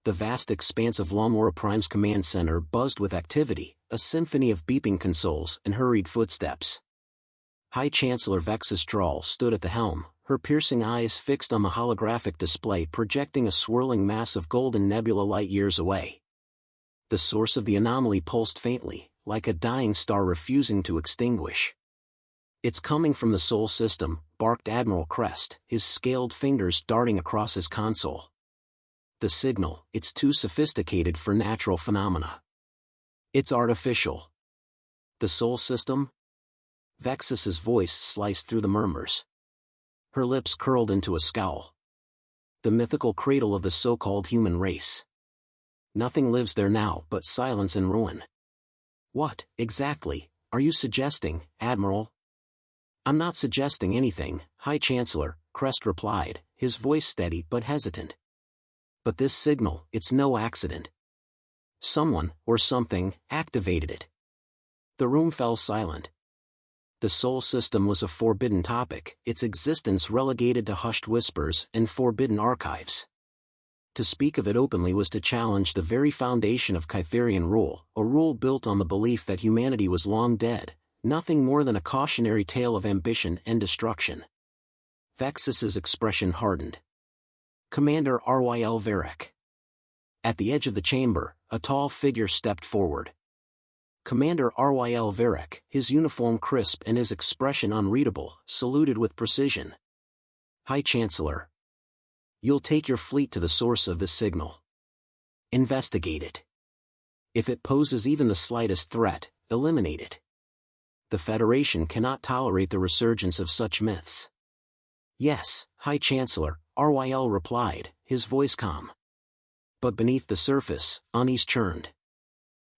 The vast expanse of Lamora Prime's command center buzzed with activity, a symphony of beeping consoles and hurried footsteps. High Chancellor Vexus Drawl stood at the helm, her piercing eyes fixed on the holographic display projecting a swirling mass of golden nebula light years away. The source of the anomaly pulsed faintly, like a dying star refusing to extinguish. "It's coming from the Sol system," barked Admiral Crest, his scaled fingers darting across his console. "The signal, it's too sophisticated for natural phenomena. It's artificial." "The Sol system?" Vexus's voice sliced through the murmurs. Her lips curled into a scowl. "The mythical cradle of the so-called human race. Nothing lives there now but silence and ruin." "What, exactly, are you suggesting, Admiral?" "I'm not suggesting anything, High Chancellor," Crest replied, his voice steady but hesitant. "But this signal, it's no accident. Someone, or something, activated it." The room fell silent. The Sol system was a forbidden topic, its existence relegated to hushed whispers and forbidden archives. To speak of it openly was to challenge the very foundation of Kytherian rule, a rule built on the belief that humanity was long dead, nothing more than a cautionary tale of ambition and destruction. Vexus's expression hardened. "Commander Ryl Varric." At the edge of the chamber, a tall figure stepped forward. Commander Ryl Varric, his uniform crisp and his expression unreadable, saluted with precision. "High Chancellor. You'll take your fleet to the source of this signal. Investigate it. If it poses even the slightest threat, eliminate it. The Federation cannot tolerate the resurgence of such myths." "Yes, High Chancellor," Ryl replied, his voice calm. But beneath the surface, unease churned.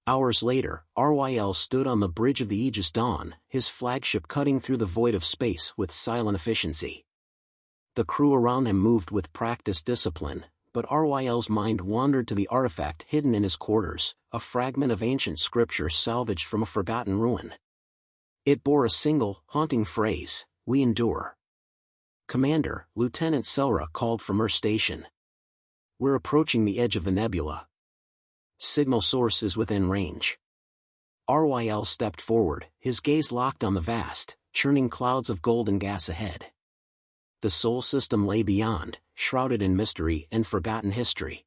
Hours later, Ryl stood on the bridge of the Aegis Dawn, his flagship cutting through the void of space with silent efficiency. The crew around him moved with practiced discipline, but Ryl's mind wandered to the artifact hidden in his quarters, a fragment of ancient scripture salvaged from a forgotten ruin. It bore a single, haunting phrase, "We endure." "Commander," Lieutenant Selra called from her station. "We're approaching the edge of the nebula. Signal source is within range." Ryl stepped forward, his gaze locked on the vast, churning clouds of golden gas ahead. The Sol system lay beyond, shrouded in mystery and forgotten history.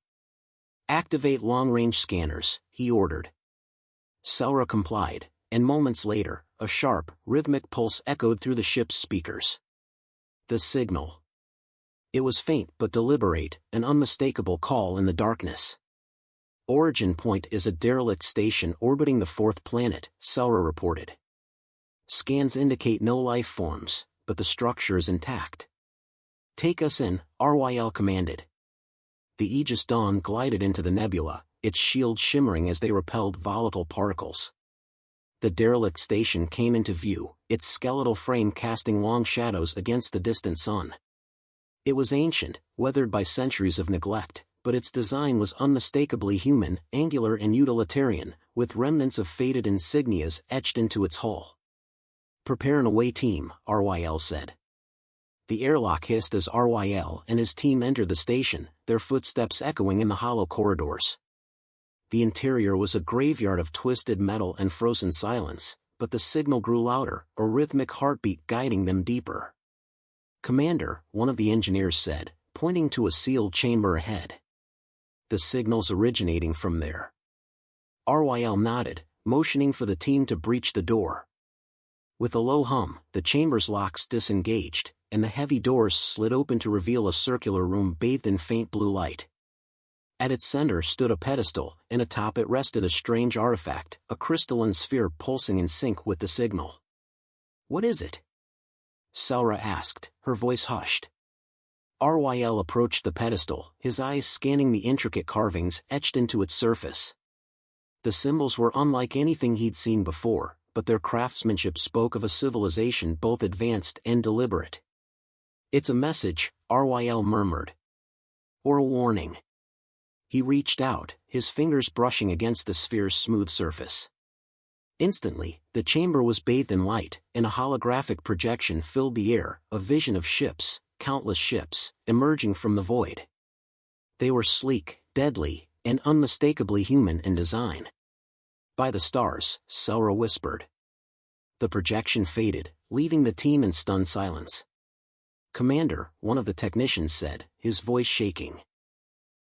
"Activate long-range scanners," he ordered. Selra complied, and moments later, a sharp, rhythmic pulse echoed through the ship's speakers. The signal. It was faint but deliberate, an unmistakable call in the darkness. "Origin point is a derelict station orbiting the fourth planet," Selra reported. "Scans indicate no life forms, but the structure is intact." "Take us in," Ryl commanded. The Aegis Dawn glided into the nebula, its shield shimmering as they repelled volatile particles. The derelict station came into view, its skeletal frame casting long shadows against the distant sun. It was ancient, weathered by centuries of neglect, but its design was unmistakably human, angular and utilitarian, with remnants of faded insignias etched into its hull. "Prepare an away team," Ryl said. The airlock hissed as Ryl and his team entered the station, their footsteps echoing in the hollow corridors. The interior was a graveyard of twisted metal and frozen silence, but the signal grew louder, a rhythmic heartbeat guiding them deeper. "Commander," one of the engineers said, pointing to a sealed chamber ahead. "The signal's originating from there." Ryl nodded, motioning for the team to breach the door. With a low hum, the chamber's locks disengaged, and the heavy doors slid open to reveal a circular room bathed in faint blue light. At its center stood a pedestal, and atop it rested a strange artifact, a crystalline sphere pulsing in sync with the signal. "What is it?" Selra asked, her voice hushed. Ryl approached the pedestal, his eyes scanning the intricate carvings etched into its surface. The symbols were unlike anything he'd seen before, but their craftsmanship spoke of a civilization both advanced and deliberate. "It's a message," Ryl murmured. "Or a warning." He reached out, his fingers brushing against the sphere's smooth surface. Instantly, the chamber was bathed in light, and a holographic projection filled the air, a vision of ships, countless ships, emerging from the void. They were sleek, deadly, and unmistakably human in design. "By the stars," Selra whispered. The projection faded, leaving the team in stunned silence. "Commander," one of the technicians said, his voice shaking.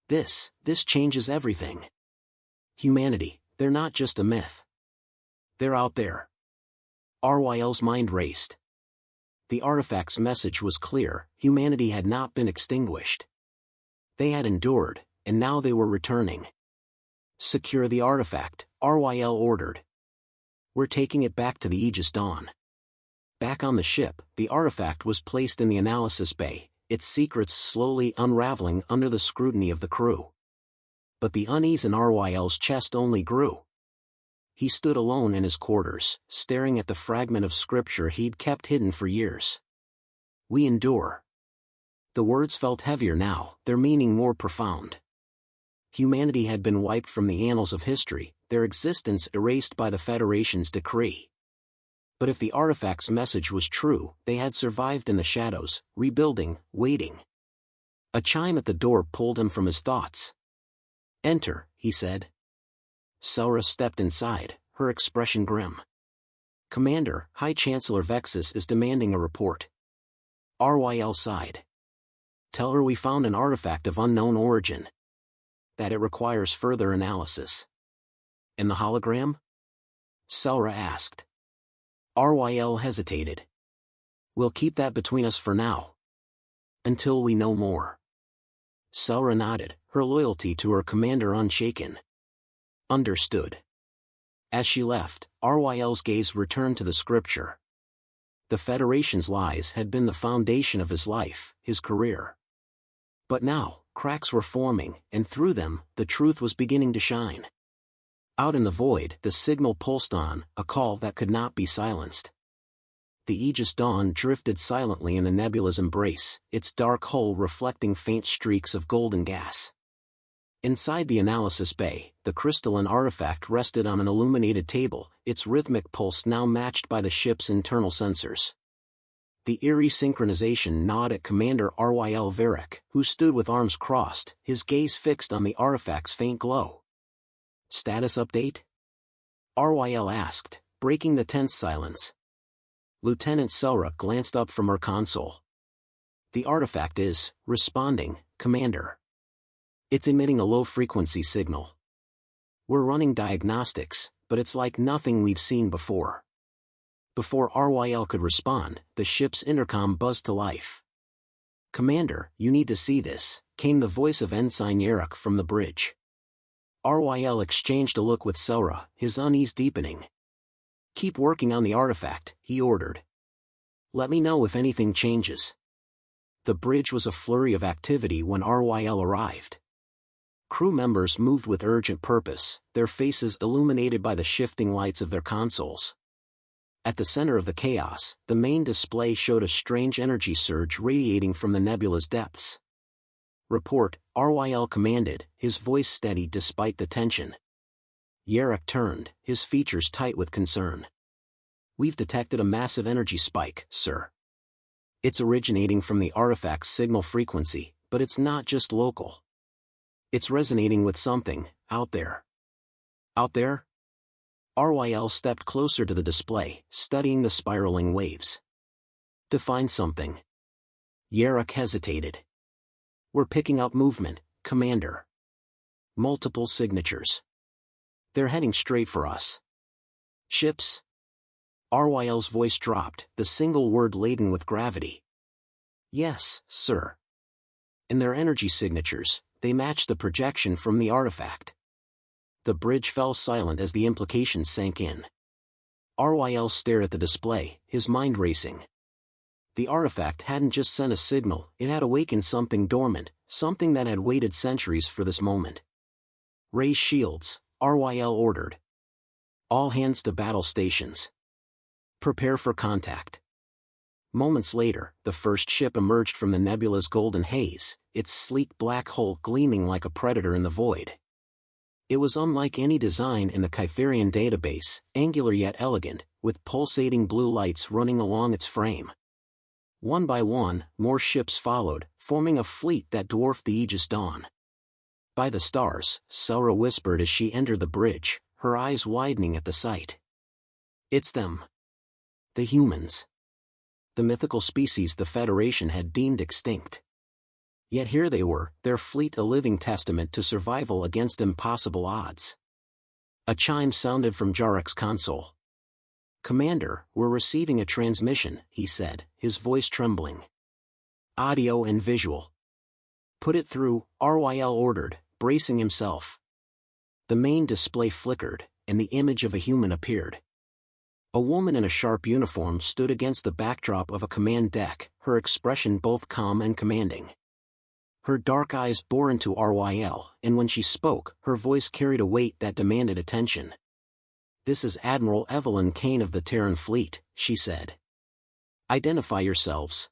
This changes everything. Humanity, they're not just a myth. They're out there." RYL's mind raced. The artifact's message was clear: humanity had not been extinguished. They had endured, and now they were returning. "Secure the artifact," RYL ordered. "We're taking it back to the Aegis Dawn." Back on the ship, the artifact was placed in the analysis bay, its secrets slowly unraveling under the scrutiny of the crew. But the unease in RYL's chest only grew. He stood alone in his quarters, staring at the fragment of scripture he'd kept hidden for years. "We endure." The words felt heavier now, their meaning more profound. Humanity had been wiped from the annals of history, their existence erased by the Federation's decree. But if the artifact's message was true, they had survived in the shadows, rebuilding, waiting. A chime at the door pulled him from his thoughts. "Enter," he said. Selra stepped inside, her expression grim. "Commander, High Chancellor Vexus is demanding a report." RYL sighed. "Tell her we found an artifact of unknown origin. That it requires further analysis." "And the hologram?" Selra asked. RYL hesitated. "We'll keep that between us for now. Until we know more." Selra nodded, her loyalty to her commander unshaken. "Understood." As she left, RYL's gaze returned to the scripture. The Federation's lies had been the foundation of his life, his career. But now, cracks were forming, and through them, the truth was beginning to shine. Out in the void, the signal pulsed on, a call that could not be silenced. The Aegis Dawn drifted silently in the nebula's embrace, its dark hull reflecting faint streaks of golden gas. Inside the analysis bay, the crystalline artifact rested on an illuminated table, its rhythmic pulse now matched by the ship's internal sensors. The eerie synchronization gnawed at Commander RYL Varric, who stood with arms crossed, his gaze fixed on the artifact's faint glow. "Status update?" RYL asked, breaking the tense silence. Lieutenant Selra glanced up from her console. "The artifact is responding, Commander. It's emitting a low-frequency signal. We're running diagnostics, but it's like nothing we've seen before." Before RYL could respond, the ship's intercom buzzed to life. "Commander, you need to see this," came the voice of Ensign Yarrick from the bridge. RYL exchanged a look with Selra, his unease deepening. "Keep working on the artifact," he ordered. "Let me know if anything changes." The bridge was a flurry of activity when RYL arrived. Crew members moved with urgent purpose, their faces illuminated by the shifting lights of their consoles. At the center of the chaos, the main display showed a strange energy surge radiating from the nebula's depths. "Report," RYL commanded, his voice steady despite the tension. Yarrick turned, his features tight with concern. "We've detected a massive energy spike, sir. It's originating from the artifact's signal frequency, but it's not just local. It's resonating with something, out there." "Out there?" RYL stepped closer to the display, studying the spiraling waves. "Define something." Yarrick hesitated. "We're picking up movement, Commander. Multiple signatures. They're heading straight for us." "Ships?" RYL's voice dropped, the single word laden with gravity. "Yes, sir. In their energy signatures, they match the projection from the artifact." The bridge fell silent as the implications sank in. RYL stared at the display, his mind racing. The artifact hadn't just sent a signal, it had awakened something dormant, something that had waited centuries for this moment. "Raise shields," RYL ordered. "All hands to battle stations. Prepare for contact." Moments later, the first ship emerged from the nebula's golden haze, its sleek black hull gleaming like a predator in the void. It was unlike any design in the Kytherian database, angular yet elegant, with pulsating blue lights running along its frame. One by one, more ships followed, forming a fleet that dwarfed the Aegis Dawn. By the stars, Selra whispered as she entered the bridge, her eyes widening at the sight. It's them. The humans. The mythical species the Federation had deemed extinct. Yet here they were, their fleet a living testament to survival against impossible odds. A chime sounded from Jarek's console. "Commander, we're receiving a transmission," he said, his voice trembling. "Audio and visual." "Put it through," Ryl ordered, bracing himself. The main display flickered, and the image of a human appeared. A woman in a sharp uniform stood against the backdrop of a command deck, her expression both calm and commanding. Her dark eyes bore into Ryl, and when she spoke, her voice carried a weight that demanded attention. "This is Admiral Evelyn Kane of the Terran Fleet," she said. "Identify yourselves."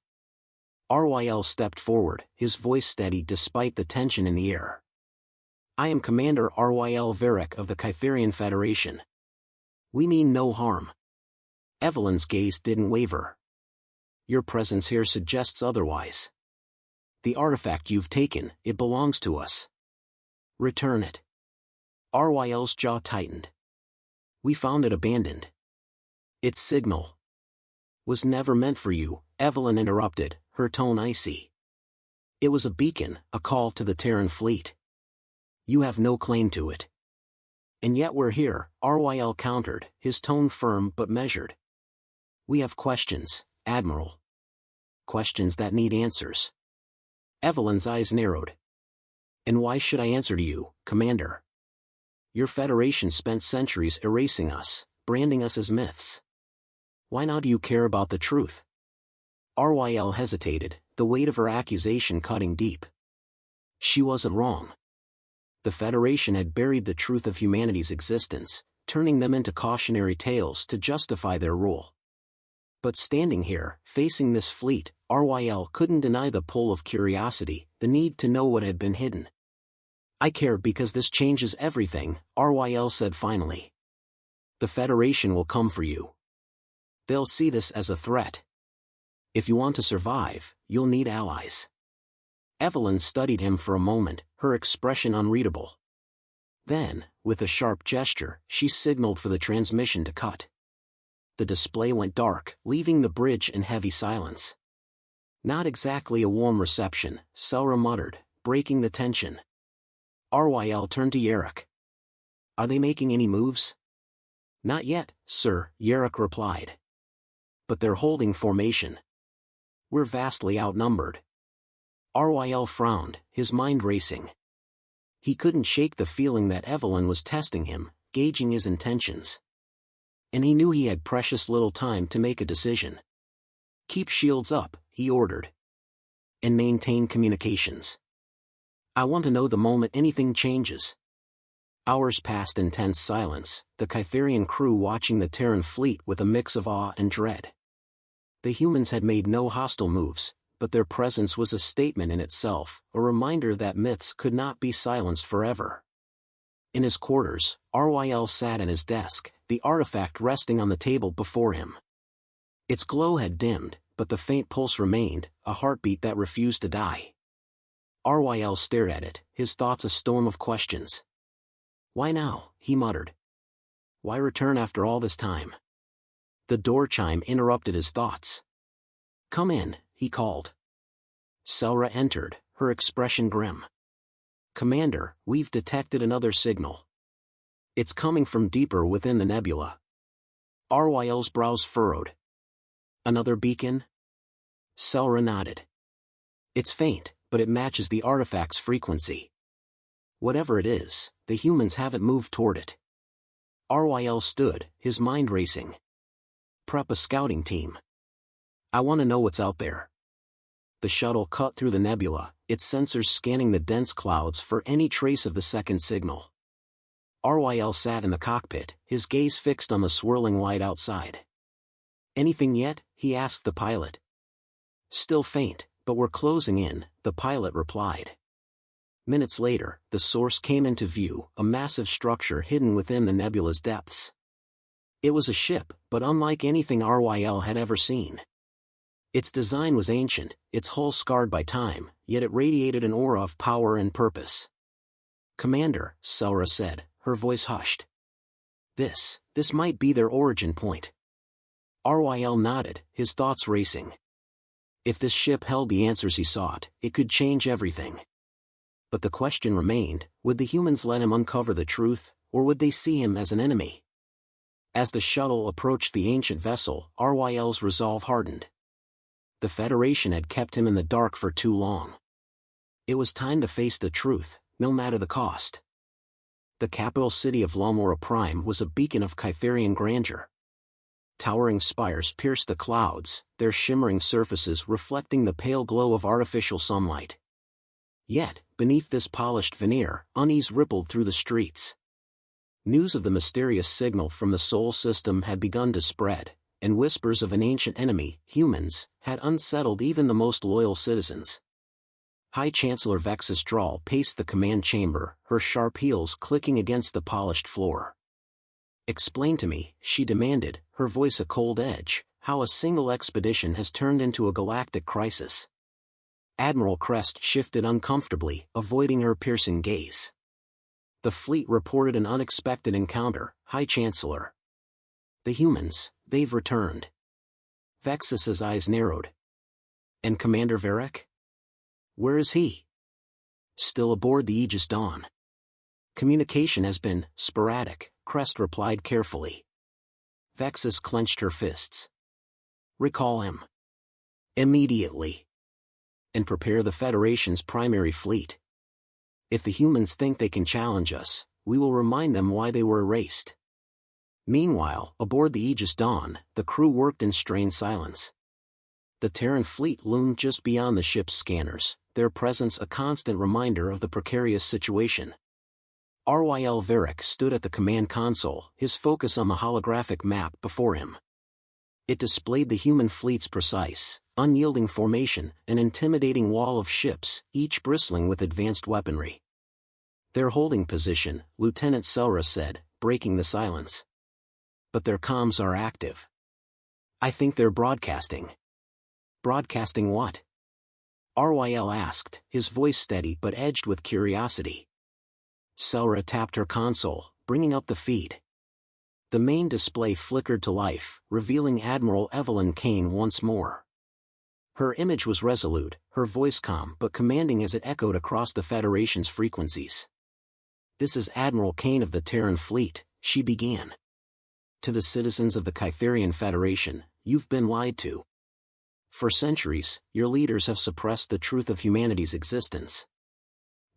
Ryl stepped forward, his voice steady despite the tension in the air. "I am Commander Ryl Varric of the Kytherian Federation. We mean no harm." Evelyn's gaze didn't waver. "Your presence here suggests otherwise. The artifact you've taken, it belongs to us. Return it." Ryl's jaw tightened. "We found it abandoned." "Its signal was never meant for you," Evelyn interrupted, her tone icy. "It was a beacon, a call to the Terran fleet. You have no claim to it." "And yet we're here," Ryl countered, his tone firm but measured. "We have questions, Admiral. Questions that need answers." Evelyn's eyes narrowed. "And why should I answer to you, Commander? Your Federation spent centuries erasing us, branding us as myths. Why now do you care about the truth?" Ryl hesitated, the weight of her accusation cutting deep. She wasn't wrong. The Federation had buried the truth of humanity's existence, turning them into cautionary tales to justify their rule. But standing here, facing this fleet, Ryl couldn't deny the pull of curiosity, the need to know what had been hidden. "I care because this changes everything," Ryl said finally. "The Federation will come for you. They'll see this as a threat. If you want to survive, you'll need allies." Evelyn studied him for a moment, her expression unreadable. Then, with a sharp gesture, she signaled for the transmission to cut. The display went dark, leaving the bridge in heavy silence. "Not exactly a warm reception," Selra muttered, breaking the tension. Ryl turned to Jarek. "Are they making any moves?" "Not yet, sir," Jarek replied. "But they're holding formation. We're vastly outnumbered." Ryl frowned, his mind racing. He couldn't shake the feeling that Evelyn was testing him, gauging his intentions. And he knew he had precious little time to make a decision. "Keep shields up," he ordered. "And maintain communications. I want to know the moment anything changes." Hours passed in tense silence, the Kytherian crew watching the Terran fleet with a mix of awe and dread. The humans had made no hostile moves, but their presence was a statement in itself, a reminder that myths could not be silenced forever. In his quarters, Ryl sat at his desk, the artifact resting on the table before him. Its glow had dimmed, but the faint pulse remained, a heartbeat that refused to die. Ryl stared at it, his thoughts a storm of questions. "Why now?" he muttered. "Why return after all this time?" The door chime interrupted his thoughts. "Come in," he called. Selra entered, her expression grim. "Commander, we've detected another signal. It's coming from deeper within the nebula." Ryl's brows furrowed. "Another beacon?" Selra nodded. "It's faint, but it matches the artifact's frequency. Whatever it is, the humans haven't moved toward it." Ryl stood, his mind racing. "Prep a scouting team. I want to know what's out there." The shuttle cut through the nebula, its sensors scanning the dense clouds for any trace of the second signal. Ryl sat in the cockpit, his gaze fixed on the swirling light outside. "Anything yet?" he asked the pilot. "Still faint, but we're closing in," the pilot replied. Minutes later, the source came into view, a massive structure hidden within the nebula's depths. It was a ship, but unlike anything Ryl had ever seen. Its design was ancient, its hull scarred by time, yet it radiated an aura of power and purpose. Commander, Selra said, her voice hushed. This might be their origin point. Ryl nodded, his thoughts racing. If this ship held the answers he sought, it could change everything. But the question remained, would the humans let him uncover the truth, or would they see him as an enemy? As the shuttle approached the ancient vessel, Ryl's resolve hardened. The Federation had kept him in the dark for too long. It was time to face the truth, no matter the cost. The capital city of Lamora Prime was a beacon of Kytherian grandeur. Towering spires pierced the clouds, their shimmering surfaces reflecting the pale glow of artificial sunlight. Yet, beneath this polished veneer, unease rippled through the streets. News of the mysterious signal from the Sol system had begun to spread, and whispers of an ancient enemy, humans, had unsettled even the most loyal citizens. High Chancellor Vexus Drawl paced the command chamber, her sharp heels clicking against the polished floor. "Explain to me," she demanded, her voice a cold edge, "how a single expedition has turned into a galactic crisis." Admiral Crest shifted uncomfortably, avoiding her piercing gaze. "The fleet reported an unexpected encounter, High Chancellor. The humans, they've returned." Vexus's eyes narrowed. "And Commander Varric? Where is he?" "Still aboard the Aegis Dawn. Communication has been sporadic," Crest replied carefully. Vexus clenched her fists. "Recall him. Immediately. And prepare the Federation's primary fleet. If the humans think they can challenge us, we will remind them why they were erased." Meanwhile, aboard the Aegis Dawn, the crew worked in strained silence. The Terran fleet loomed just beyond the ship's scanners, their presence a constant reminder of the precarious situation. Ryl Varric stood at the command console, his focus on the holographic map before him. It displayed the human fleet's precise, unyielding formation, an intimidating wall of ships, each bristling with advanced weaponry. "Their holding position," Lieutenant Selra said, breaking the silence. "But their comms are active. I think they're broadcasting." "Broadcasting what?" Ryl asked, his voice steady but edged with curiosity. Selra tapped her console, bringing up the feed. The main display flickered to life, revealing Admiral Evelyn Kane once more. Her image was resolute, her voice calm but commanding as it echoed across the Federation's frequencies. "This is Admiral Kane of the Terran fleet," she began. "To the citizens of the Kytherian Federation, you've been lied to. For centuries, your leaders have suppressed the truth of humanity's existence.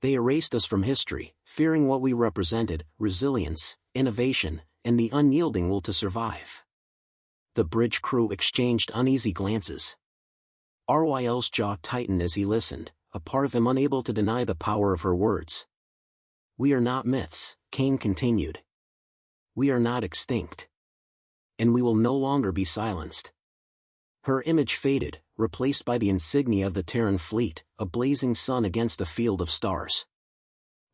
They erased us from history, fearing what we represented, resilience, innovation, and the unyielding will to survive." The bridge crew exchanged uneasy glances. Ryl's jaw tightened as he listened, a part of him unable to deny the power of her words. "We are not myths," Kane continued. "We are not extinct. And we will no longer be silenced." Her image faded, replaced by the insignia of the Terran fleet, a blazing sun against a field of stars.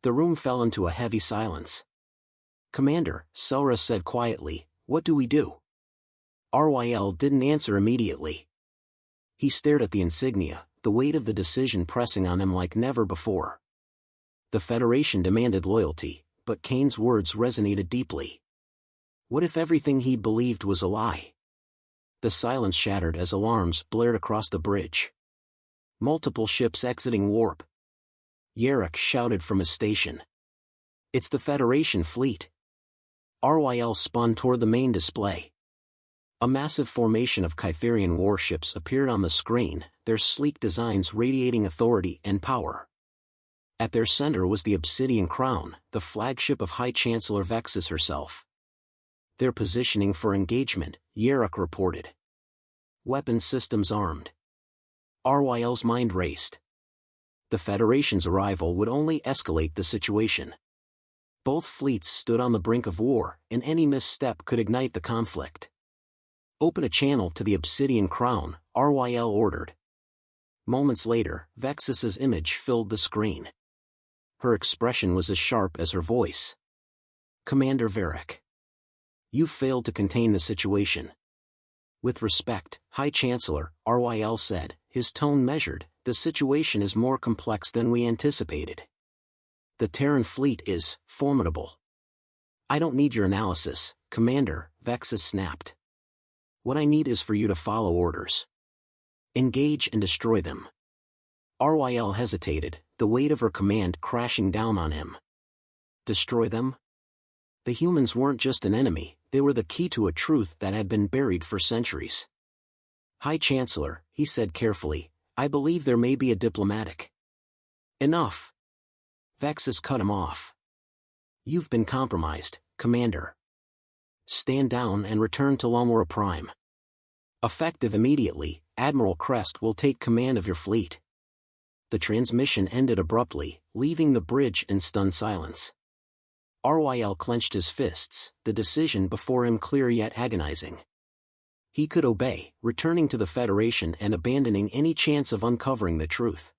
The room fell into a heavy silence. "Commander," Selra said quietly, "what do we do?" Ryl didn't answer immediately. He stared at the insignia, the weight of the decision pressing on him like never before. The Federation demanded loyalty, but Kane's words resonated deeply. What if everything he believed was a lie? The silence shattered as alarms blared across the bridge. Multiple ships exiting warp. Yarrick shouted from his station. "It's the Federation fleet." Ryl spun toward the main display. A massive formation of Kytherian warships appeared on the screen, their sleek designs radiating authority and power. At their center was the Obsidian Crown, the flagship of High Chancellor Vexus herself. "They're positioning for engagement," Yarrick reported. "Weapon systems armed." Ryl's mind raced. The Federation's arrival would only escalate the situation. Both fleets stood on the brink of war, and any misstep could ignite the conflict. "Open a channel to the Obsidian Crown," Ryl ordered. Moments later, Vexus's image filled the screen. Her expression was as sharp as her voice. "Commander Varric. You failed to contain the situation." "With respect, High Chancellor," Ryl said, his tone measured, "the situation is more complex than we anticipated. The Terran fleet is formidable. I don't need your analysis, Commander, Vexus snapped. What I need is for you to follow orders. Engage and destroy them. Ryl hesitated, the weight of her command crashing down on him. Destroy them? The humans weren't just an enemy, they were the key to a truth that had been buried for centuries. High Chancellor, he said carefully, I believe there may be a diplomatic. Enough. Vexus cut him off. You've been compromised, Commander. Stand down and return to Lamora Prime. Effective immediately, Admiral Crest will take command of your fleet. The transmission ended abruptly, leaving the bridge in stunned silence. Ryl clenched his fists, the decision before him clear yet agonizing. He could obey, returning to the Federation and abandoning any chance of uncovering the truth.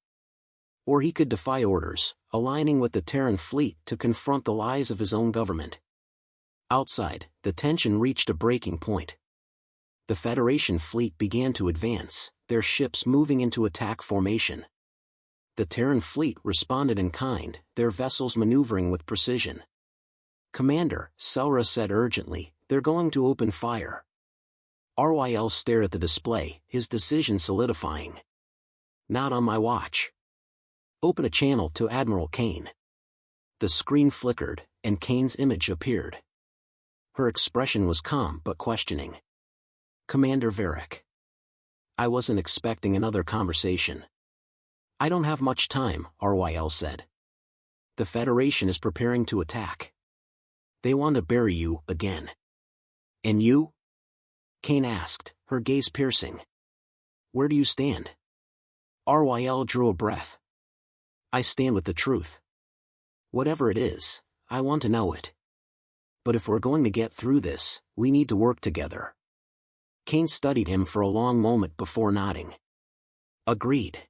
Or he could defy orders, aligning with the Terran fleet to confront the lies of his own government. Outside, the tension reached a breaking point. The Federation fleet began to advance, their ships moving into attack formation. The Terran fleet responded in kind, their vessels maneuvering with precision. Commander, Selra said urgently, they're going to open fire. Ryl stared at the display, his decision solidifying. Not on my watch. Open a channel to Admiral Kane. The screen flickered, and Kane's image appeared. Her expression was calm but questioning. Commander Varric. I wasn't expecting another conversation. I don't have much time, Ryl said. The Federation is preparing to attack. They want to bury you again. And you? Kane asked, her gaze piercing. Where do you stand? Ryl drew a breath. I stand with the truth. Whatever it is, I want to know it. But if we're going to get through this, we need to work together. Kane studied him for a long moment before nodding. Agreed.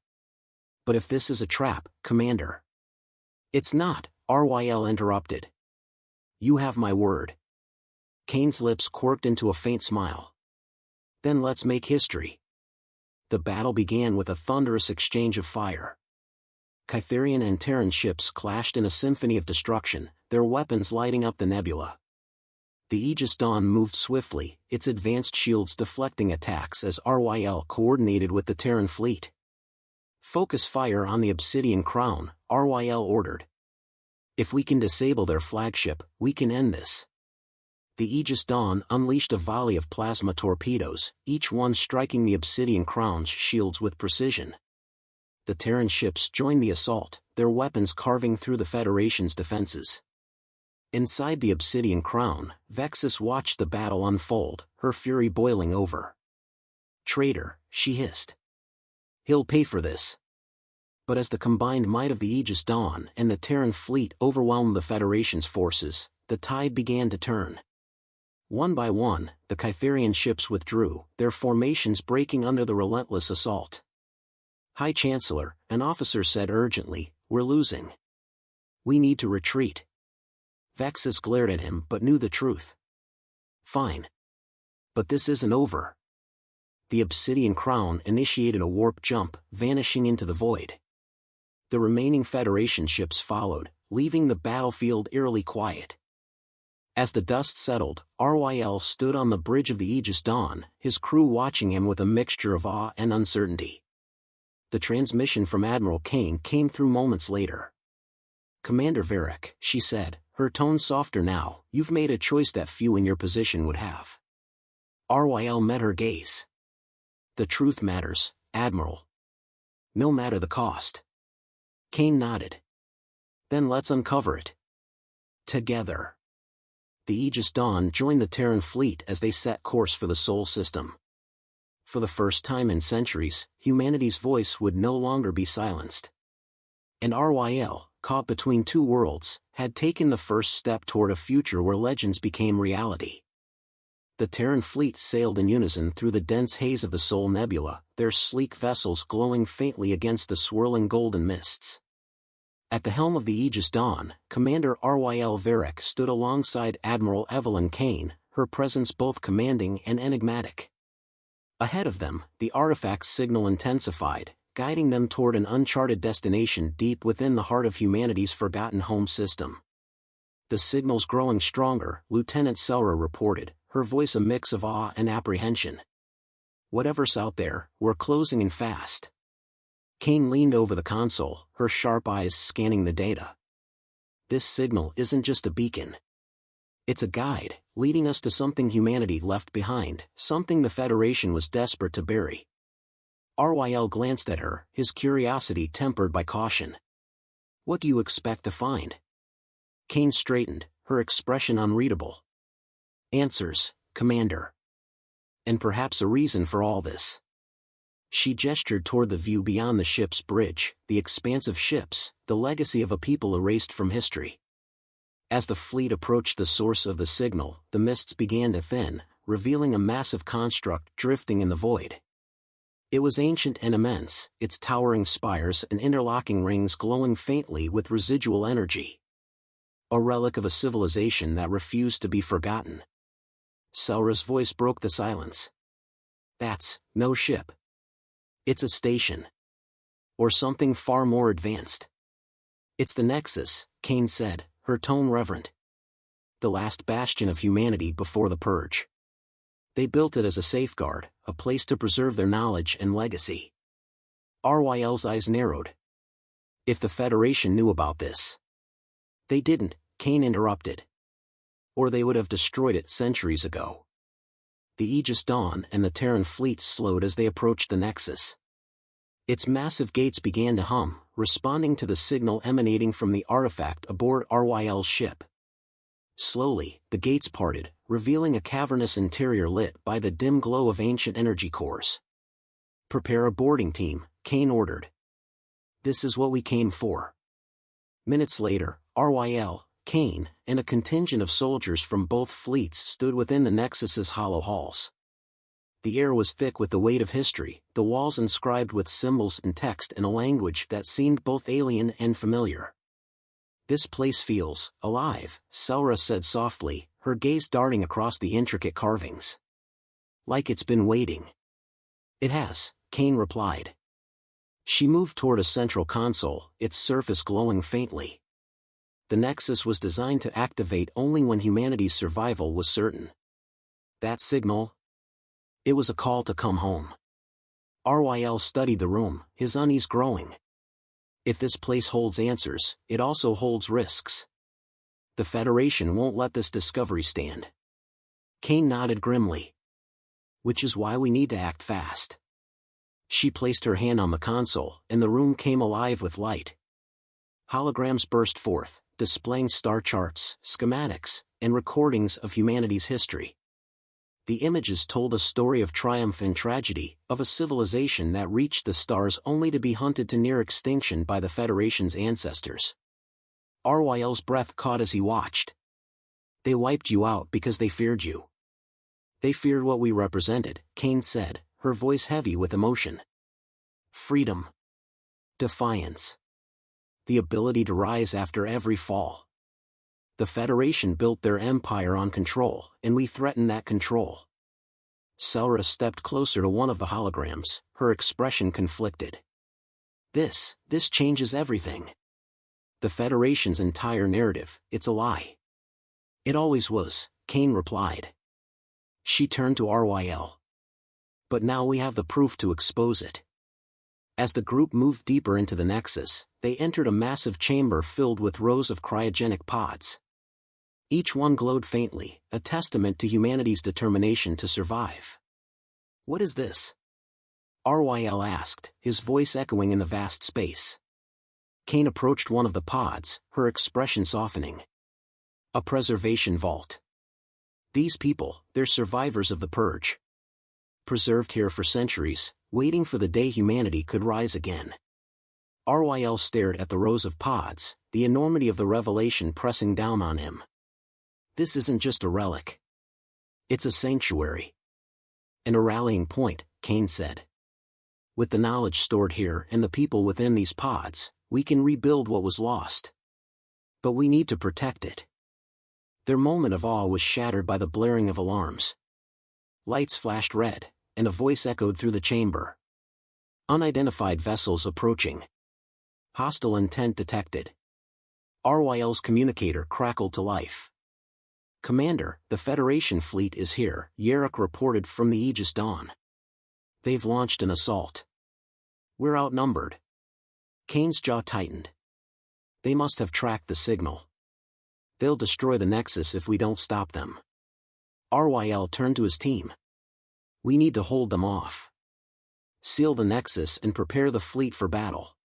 But if this is a trap, Commander. It's not, Ryl interrupted. You have my word. Kane's lips quirked into a faint smile. Then let's make history. The battle began with a thunderous exchange of fire. Kytherian and Terran ships clashed in a symphony of destruction, their weapons lighting up the nebula. The Aegis Dawn moved swiftly, its advanced shields deflecting attacks as Ryl coordinated with the Terran fleet. Focus fire on the Obsidian Crown, Ryl ordered. If we can disable their flagship, we can end this. The Aegis Dawn unleashed a volley of plasma torpedoes, each one striking the Obsidian Crown's shields with precision. The Terran ships joined the assault, their weapons carving through the Federation's defenses. Inside the Obsidian Crown, Vexus watched the battle unfold, her fury boiling over. Traitor, she hissed. He'll pay for this. But as the combined might of the Aegis Dawn and the Terran fleet overwhelmed the Federation's forces, the tide began to turn. One by one, the Kytherian ships withdrew, their formations breaking under the relentless assault. High Chancellor, an officer said urgently, we're losing. We need to retreat. Vexus glared at him but knew the truth. Fine. But this isn't over. The Obsidian Crown initiated a warp jump, vanishing into the void. The remaining Federation ships followed, leaving the battlefield eerily quiet. As the dust settled, Ryl stood on the bridge of the Aegis Dawn, his crew watching him with a mixture of awe and uncertainty. The transmission from Admiral Kane came through moments later. Commander Varric, she said, her tone softer now, you've made a choice that few in your position would have. Ryl met her gaze. The truth matters, Admiral. No matter the cost. Kane nodded. Then let's uncover it. Together. The Aegis Dawn joined the Terran fleet as they set course for the Sol system. For the first time in centuries, humanity's voice would no longer be silenced. And Ryl, caught between two worlds, had taken the first step toward a future where legends became reality. The Terran fleet sailed in unison through the dense haze of the Sol Nebula, their sleek vessels glowing faintly against the swirling golden mists. At the helm of the Aegis Dawn, Commander Ryl Varric stood alongside Admiral Evelyn Kane, her presence both commanding and enigmatic. Ahead of them, the artifact's signal intensified, guiding them toward an uncharted destination deep within the heart of humanity's forgotten home system. "The signal's growing stronger," Lieutenant Selra reported, her voice a mix of awe and apprehension. "Whatever's out there, we're closing in fast." Kane leaned over the console, her sharp eyes scanning the data. "This signal isn't just a beacon. It's a guide, leading us to something humanity left behind, something the Federation was desperate to bury." RYL glanced at her, his curiosity tempered by caution. "What do you expect to find?" Kane straightened, her expression unreadable. "Answers, Commander. And perhaps a reason for all this." She gestured toward the view beyond the ship's bridge, the expanse of ships, the legacy of a people erased from history. As the fleet approached the source of the signal, the mists began to thin, revealing a massive construct drifting in the void. It was ancient and immense, its towering spires and interlocking rings glowing faintly with residual energy. A relic of a civilization that refused to be forgotten. Selra's voice broke the silence. "That's no ship. It's a station. Or something far more advanced." "It's the Nexus," Kane said, her tone reverent. "The last bastion of humanity before the Purge. They built it as a safeguard, a place to preserve their knowledge and legacy." RYL's eyes narrowed. "If the Federation knew about this." "They didn't," Kane interrupted. "Or they would have destroyed it centuries ago." The Aegis Dawn and the Terran fleet slowed as they approached the Nexus. Its massive gates began to hum, responding to the signal emanating from the artifact aboard RYL's ship. Slowly, the gates parted, revealing a cavernous interior lit by the dim glow of ancient energy cores. "Prepare a boarding team," Kane ordered. "This is what we came for." Minutes later, RYL, Kane, and a contingent of soldiers from both fleets stood within the Nexus's hollow halls. The air was thick with the weight of history, the walls inscribed with symbols and text in a language that seemed both alien and familiar. "This place feels alive," Selra said softly, her gaze darting across the intricate carvings. "Like it's been waiting." "It has," Kane replied. She moved toward a central console, its surface glowing faintly. The Nexus was designed to activate only when humanity's survival was certain. That signal? It was a call to come home. RYL studied the room, his unease growing. If this place holds answers, it also holds risks. The Federation won't let this discovery stand. Kane nodded grimly. "Which is why we need to act fast." She placed her hand on the console, and the room came alive with light. Holograms burst forth, displaying star charts, schematics, and recordings of humanity's history. The images told a story of triumph and tragedy, of a civilization that reached the stars only to be hunted to near extinction by the Federation's ancestors. RYL's breath caught as he watched. "They wiped you out because they feared you." "They feared what we represented," Kane said, her voice heavy with emotion. "Freedom. Defiance. The ability to rise after every fall. The Federation built their empire on control, and we threatened that control." Selra stepped closer to one of the holograms, her expression conflicted. This changes everything. The Federation's entire narrative, it's a lie." "It always was," Kane replied. She turned to RYL. "But now we have the proof to expose it." As the group moved deeper into the Nexus, they entered a massive chamber filled with rows of cryogenic pods. Each one glowed faintly, a testament to humanity's determination to survive. "What is this?" RYL asked, his voice echoing in the vast space. Kane approached one of the pods, her expression softening. "A preservation vault. These people, they're survivors of the Purge. Preserved here for centuries, waiting for the day humanity could rise again." RYL stared at the rows of pods, the enormity of the revelation pressing down on him. "This isn't just a relic. It's a sanctuary. And a rallying point," Kane said. "With the knowledge stored here and the people within these pods, we can rebuild what was lost. But we need to protect it." Their moment of awe was shattered by the blaring of alarms. Lights flashed red, and a voice echoed through the chamber. Unidentified vessels approaching. Hostile intent detected. RYL's communicator crackled to life. Commander, the Federation fleet is here, Yarok reported from the Aegis Dawn. They've launched an assault. We're outnumbered. Kane's jaw tightened. They must have tracked the signal. They'll destroy the Nexus if we don't stop them. RYL turned to his team. We need to hold them off. Seal the Nexus and prepare the fleet for battle.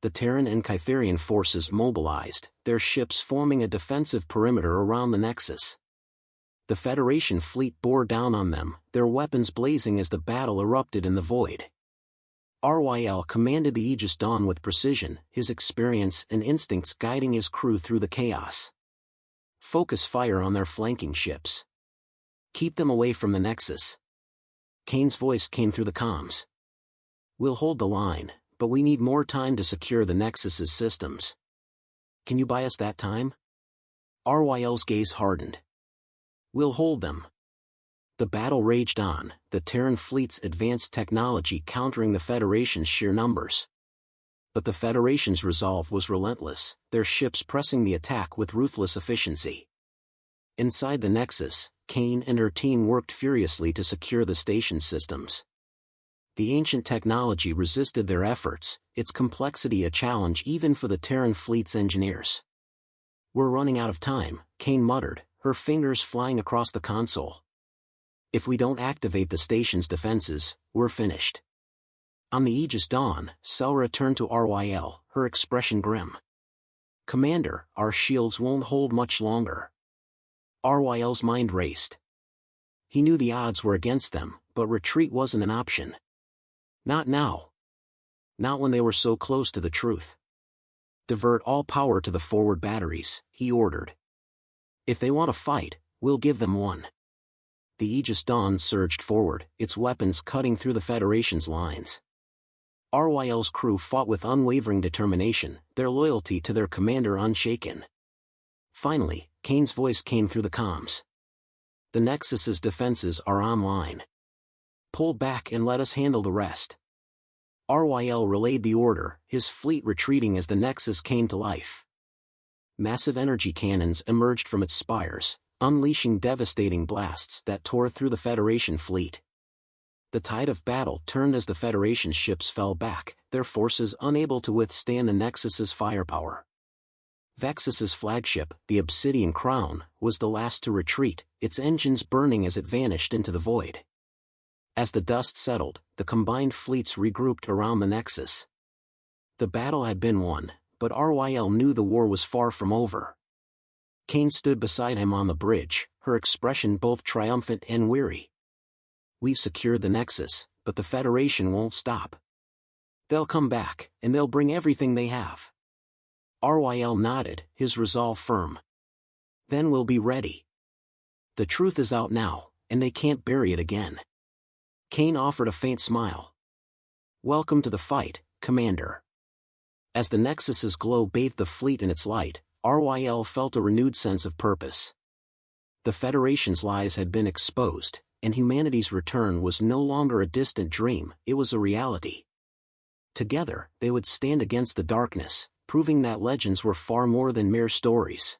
The Terran and Kytherian forces mobilized, their ships forming a defensive perimeter around the Nexus. The Federation fleet bore down on them, their weapons blazing as the battle erupted in the void. RYL commanded the Aegis Dawn with precision, his experience and instincts guiding his crew through the chaos. Focus fire on their flanking ships. Keep them away from the Nexus. Kane's voice came through the comms. We'll hold the line, but we need more time to secure the Nexus's systems. Can you buy us that time? RYL's gaze hardened. We'll hold them. The battle raged on, the Terran fleet's advanced technology countering the Federation's sheer numbers. But the Federation's resolve was relentless, their ships pressing the attack with ruthless efficiency. Inside the Nexus, Kane and her team worked furiously to secure the station systems. The ancient technology resisted their efforts, its complexity a challenge even for the Terran fleet's engineers. We're running out of time, Kane muttered, her fingers flying across the console. If we don't activate the station's defenses, we're finished. On the Aegis Dawn, Selra turned to RYL, her expression grim. Commander, our shields won't hold much longer. RYL's mind raced. He knew the odds were against them, but retreat wasn't an option. Not now. Not when they were so close to the truth. Divert all power to the forward batteries, he ordered. If they want to fight, we'll give them one. The Aegis Dawn surged forward, its weapons cutting through the Federation's lines. RYL's crew fought with unwavering determination, their loyalty to their commander unshaken. Finally, Kane's voice came through the comms. The Nexus's defenses are online. Pull back and let us handle the rest. RYL relayed the order, his fleet retreating as the Nexus came to life. Massive energy cannons emerged from its spires, unleashing devastating blasts that tore through the Federation fleet. The tide of battle turned as the Federation ships fell back, their forces unable to withstand the Nexus's firepower. Vexus's flagship, the Obsidian Crown, was the last to retreat, its engines burning as it vanished into the void. As the dust settled, the combined fleets regrouped around the Nexus. The battle had been won, but RYL knew the war was far from over. Kane stood beside him on the bridge, her expression both triumphant and weary. We've secured the Nexus, but the Federation won't stop. They'll come back, and they'll bring everything they have. RYL nodded, his resolve firm. Then we'll be ready. The truth is out now, and they can't bury it again. Kane offered a faint smile. Welcome to the fight, Commander. As the Nexus's glow bathed the fleet in its light, RYL felt a renewed sense of purpose. The Federation's lies had been exposed, and humanity's return was no longer a distant dream, it was a reality. Together, they would stand against the darkness, proving that legends were far more than mere stories.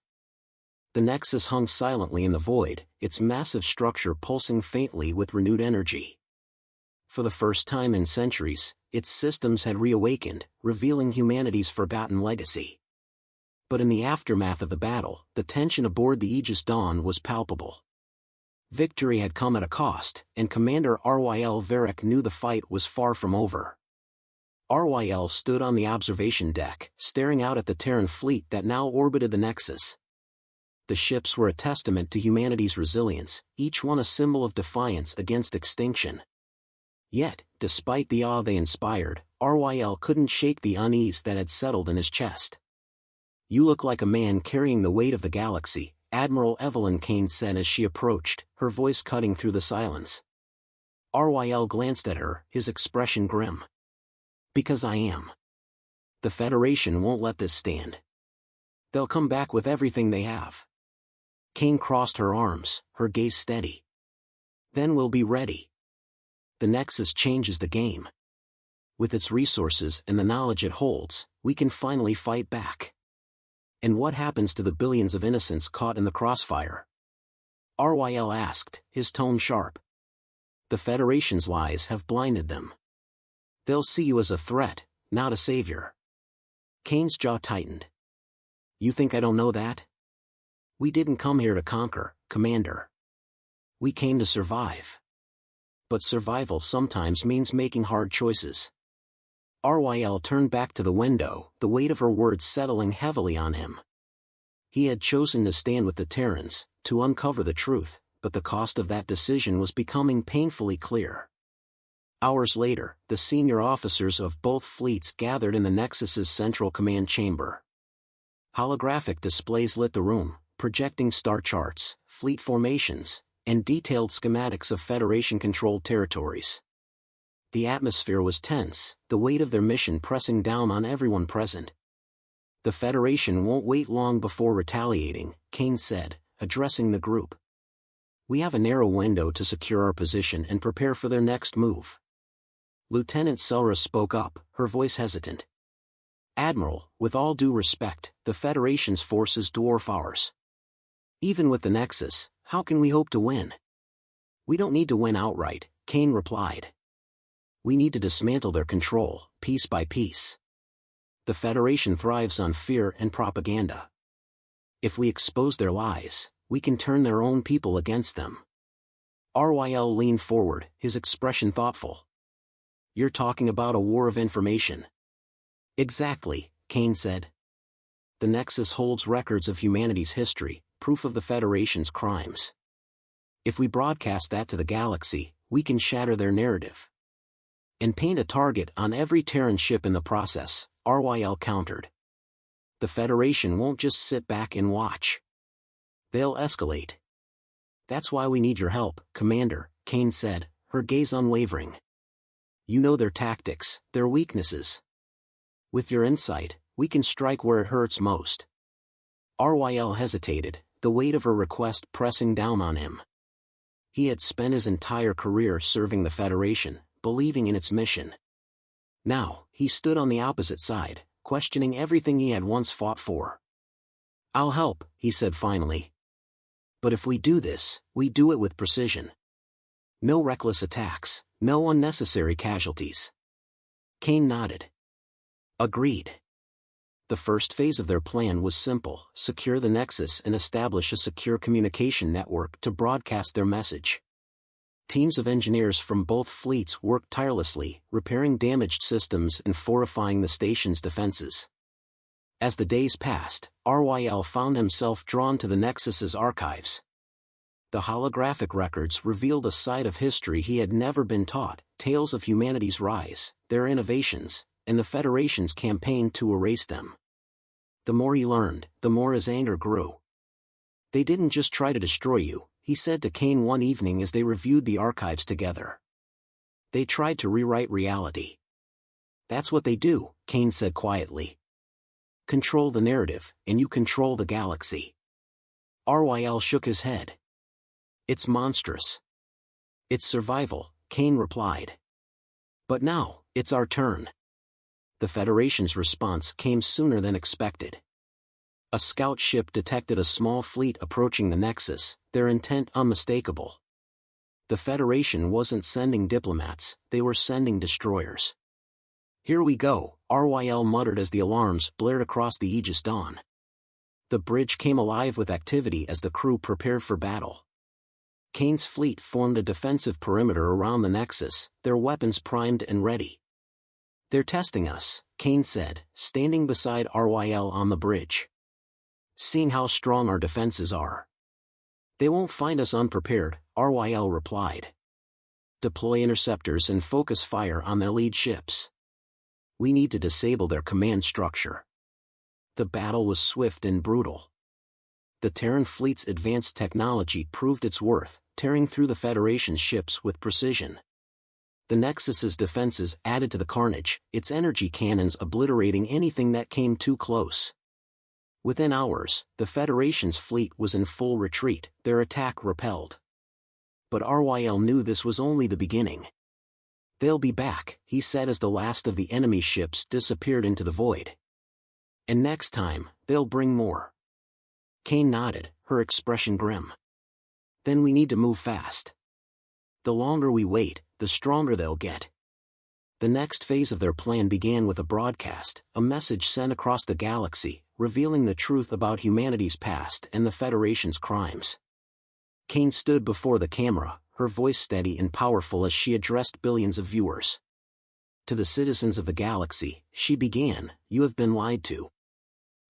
The Nexus hung silently in the void, its massive structure pulsing faintly with renewed energy. For the first time in centuries, its systems had reawakened, revealing humanity's forgotten legacy. But in the aftermath of the battle, the tension aboard the Aegis Dawn was palpable. Victory had come at a cost, and Commander RYL Varric knew the fight was far from over. RYL stood on the observation deck, staring out at the Terran fleet that now orbited the Nexus. The ships were a testament to humanity's resilience, each one a symbol of defiance against extinction. Yet, despite the awe they inspired, RYL couldn't shake the unease that had settled in his chest. You look like a man carrying the weight of the galaxy, Admiral Evelyn Kane said as she approached, her voice cutting through the silence. RYL glanced at her, his expression grim. Because I am. The Federation won't let this stand. They'll come back with everything they have. Kane crossed her arms, her gaze steady. Then we'll be ready. The Nexus changes the game. With its resources and the knowledge it holds, we can finally fight back. And what happens to the billions of innocents caught in the crossfire? RYL asked, his tone sharp. The Federation's lies have blinded them. They'll see you as a threat, not a savior. Kane's jaw tightened. You think I don't know that? We didn't come here to conquer, Commander. We came to survive. But survival sometimes means making hard choices. RYL turned back to the window, the weight of her words settling heavily on him. He had chosen to stand with the Terrans, to uncover the truth, but the cost of that decision was becoming painfully clear. Hours later, the senior officers of both fleets gathered in the Nexus's central command chamber. Holographic displays lit the room, projecting star charts, fleet formations, and detailed schematics of Federation-controlled territories. The atmosphere was tense, the weight of their mission pressing down on everyone present. The Federation won't wait long before retaliating, Kane said, addressing the group. We have a narrow window to secure our position and prepare for their next move. Lieutenant Selra spoke up, her voice hesitant. Admiral, with all due respect, the Federation's forces dwarf ours. Even with the Nexus, how can we hope to win? We don't need to win outright, Kane replied. We need to dismantle their control, piece by piece. The Federation thrives on fear and propaganda. If we expose their lies, we can turn their own people against them. RYL leaned forward, his expression thoughtful. You're talking about a war of information. Exactly, Kane said. The Nexus holds records of humanity's history, proof of the Federation's crimes. If we broadcast that to the galaxy, we can shatter their narrative. And paint a target on every Terran ship in the process, RYL countered. The Federation won't just sit back and watch. They'll escalate. That's why we need your help, Commander, Kane said, her gaze unwavering. You know their tactics, their weaknesses. With your insight, we can strike where it hurts most. RYL hesitated, the weight of her request pressing down on him. He had spent his entire career serving the Federation, believing in its mission. Now, he stood on the opposite side, questioning everything he had once fought for. I'll help, he said finally. But if we do this, we do it with precision. No reckless attacks, no unnecessary casualties. Kane nodded. Agreed. The first phase of their plan was simple: secure the Nexus and establish a secure communication network to broadcast their message. Teams of engineers from both fleets worked tirelessly, repairing damaged systems and fortifying the station's defenses. As the days passed, RYL found himself drawn to the Nexus's archives. The holographic records revealed a side of history he had never been taught, tales of humanity's rise, their innovations, and the Federation's campaign to erase them. The more he learned, the more his anger grew. They didn't just try to destroy you, he said to Kane one evening as they reviewed the archives together. They tried to rewrite reality. That's what they do, Kane said quietly. Control the narrative, and you control the galaxy. RYL shook his head. It's monstrous. It's survival, Kane replied. But now, it's our turn. The Federation's response came sooner than expected. A scout ship detected a small fleet approaching the Nexus, their intent unmistakable. The Federation wasn't sending diplomats, they were sending destroyers. Here we go, RYL muttered as the alarms blared across the Aegis Dawn. The bridge came alive with activity as the crew prepared for battle. Kane's fleet formed a defensive perimeter around the Nexus, their weapons primed and ready. They're testing us, Kane said, standing beside RYL on the bridge. Seeing how strong our defenses are. They won't find us unprepared, RYL replied. Deploy interceptors and focus fire on their lead ships. We need to disable their command structure. The battle was swift and brutal. The Terran fleet's advanced technology proved its worth, tearing through the Federation's ships with precision. The Nexus's defenses added to the carnage, its energy cannons obliterating anything that came too close. Within hours, the Federation's fleet was in full retreat, their attack repelled. But RYL knew this was only the beginning. "They'll be back," he said as the last of the enemy ships disappeared into the void. "And next time, they'll bring more." Kane nodded, her expression grim. "Then we need to move fast. The longer we wait, the stronger they'll get." The next phase of their plan began with a broadcast, a message sent across the galaxy, revealing the truth about humanity's past and the Federation's crimes. Kane stood before the camera, her voice steady and powerful as she addressed billions of viewers. "To the citizens of the galaxy," she began, "you have been lied to.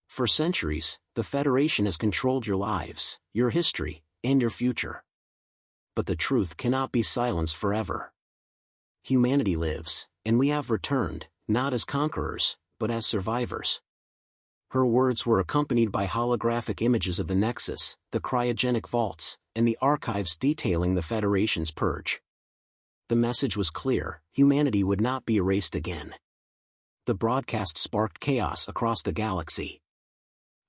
For centuries, the Federation has controlled your lives, your history, and your future. But the truth cannot be silenced forever. Humanity lives, and we have returned, not as conquerors, but as survivors." Her words were accompanied by holographic images of the Nexus, the cryogenic vaults, and the archives detailing the Federation's purge. The message was clear: humanity would not be erased again. The broadcast sparked chaos across the galaxy.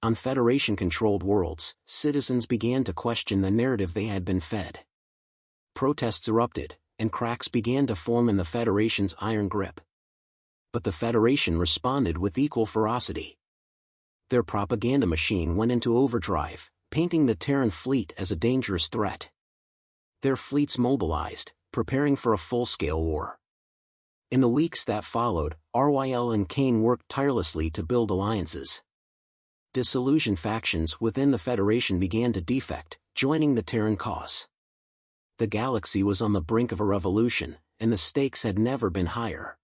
On Federation-controlled worlds, citizens began to question the narrative they had been fed. Protests erupted, and cracks began to form in the Federation's iron grip. But the Federation responded with equal ferocity. Their propaganda machine went into overdrive, painting the Terran fleet as a dangerous threat. Their fleets mobilized, preparing for a full-scale war. In the weeks that followed, RYL and Kane worked tirelessly to build alliances. Disillusioned factions within the Federation began to defect, joining the Terran cause. The galaxy was on the brink of a revolution, and the stakes had never been higher.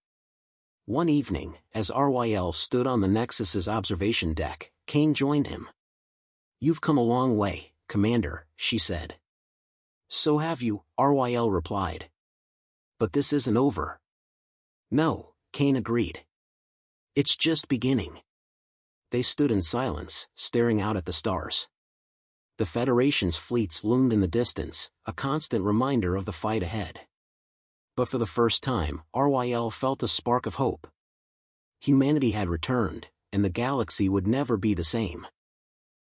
One evening, as RYL stood on the Nexus's observation deck, Kane joined him. "You've come a long way, Commander," she said. "So have you," RYL replied. "But this isn't over." "No," Kane agreed. "It's just beginning." They stood in silence, staring out at the stars. The Federation's fleets loomed in the distance, a constant reminder of the fight ahead. But for the first time, RYL felt a spark of hope. Humanity had returned, and the galaxy would never be the same.